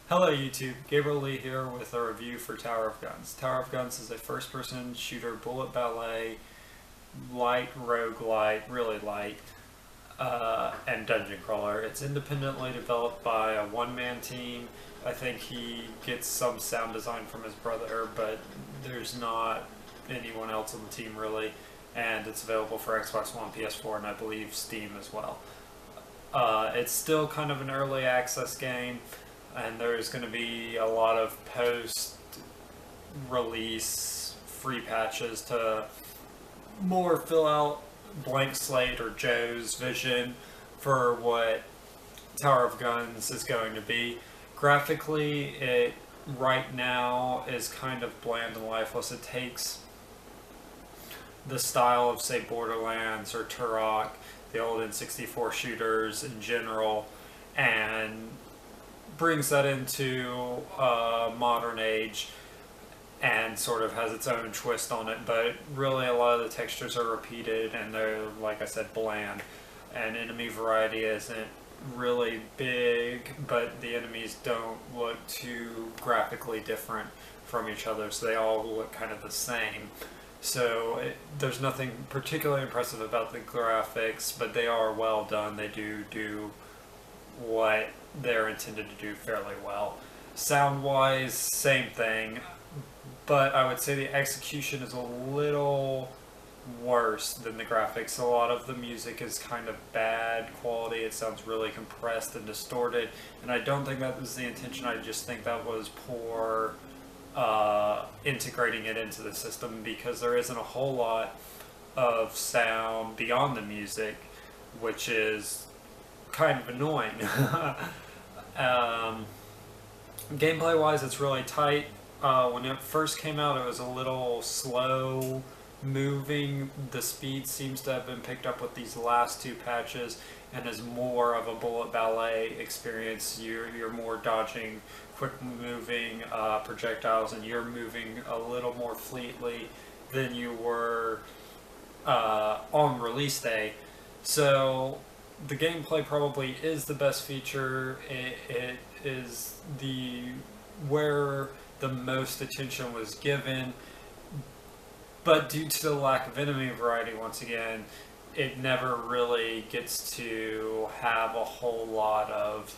Hello YouTube, Gabriel Lee here with a review for Tower of Guns. Tower of Guns is a first-person shooter bullet ballet, light roguelite, really light, and dungeon crawler. It's independently developed by a one-man team. I think he gets some sound design from his brother, but there's not anyone else on the team really, and it's available for Xbox One, PS4, and I believe Steam as well. It's still kind of an early access game, and there's going to be a lot of post-release free patches to more fill out blank slate or Joe's vision for what Tower of Guns is going to be. Graphically, it right now is kind of bland and lifeless. It takes the style of, say, Borderlands or Turok, the old N64 shooters in general, and brings that into modern age and sort of has its own twist on it, but really a lot of the textures are repeated and they're, like I said, bland, and enemy variety isn't really big, but the enemies don't look too graphically different from each other, so they all look kind of the same. So there's nothing particularly impressive about the graphics, but they are well done. They do what they're intended to do fairly well. Sound-wise, same thing, but I would say the execution is a little worse than the graphics. A lot of the music is kind of bad quality. It sounds really compressed and distorted, and I don't think that was the intention. I just think that was poor integrating it into the system, because there isn't a whole lot of sound beyond the music, which is kind of annoying. Gameplay wise, it's really tight. When it first came out, it was a little slow moving. The speed seems to have been picked up with these last two patches and is more of a bullet ballet experience. You're more dodging quick moving projectiles, and you're moving a little more fleetly than you were on release day. So the gameplay probably is the best feature. It is where the most attention was given, but due to the lack of enemy variety, once again, it never really gets to have a whole lot of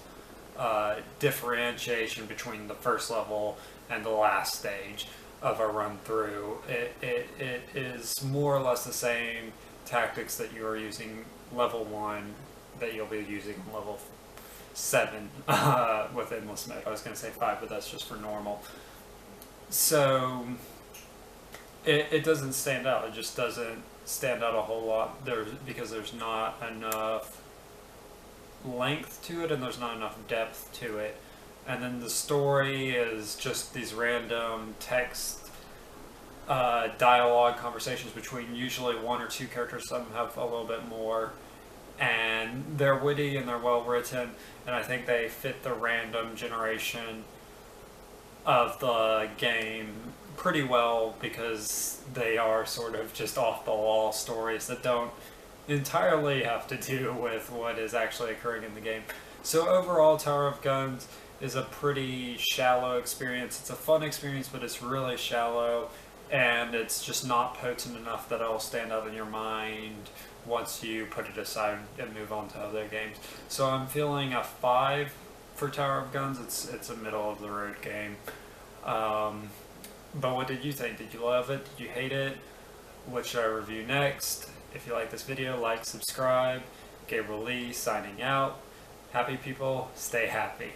differentiation between the first level and the last stage of a run through. It is more or less the same tactics that you are using level 1 that you'll be using level 7 with endless mode. I was going to say 5, but that's just for normal. So it doesn't stand out. It just doesn't stand out a whole lot because there's not enough length to it and there's not enough depth to it. And then the story is just these random text dialogue conversations between usually one or two characters. Some have a little bit more, and they're witty and they're well written, and I think they fit the random generation of the game pretty well, because they are sort of just off the wall stories that don't entirely have to do with what is actually occurring in the game. So overall, Tower of Guns is a pretty shallow experience. It's a fun experience, but it's really shallow, and it's just not potent enough that it'll stand out in your mind once you put it aside and move on to other games. So I'm feeling a 5 for Tower of Guns. It's a middle of the road game. But what did you think? Did you love it? Did you hate it? What should I review next? If you like this video, like, subscribe. Gabriel Lee signing out. Happy people, stay happy.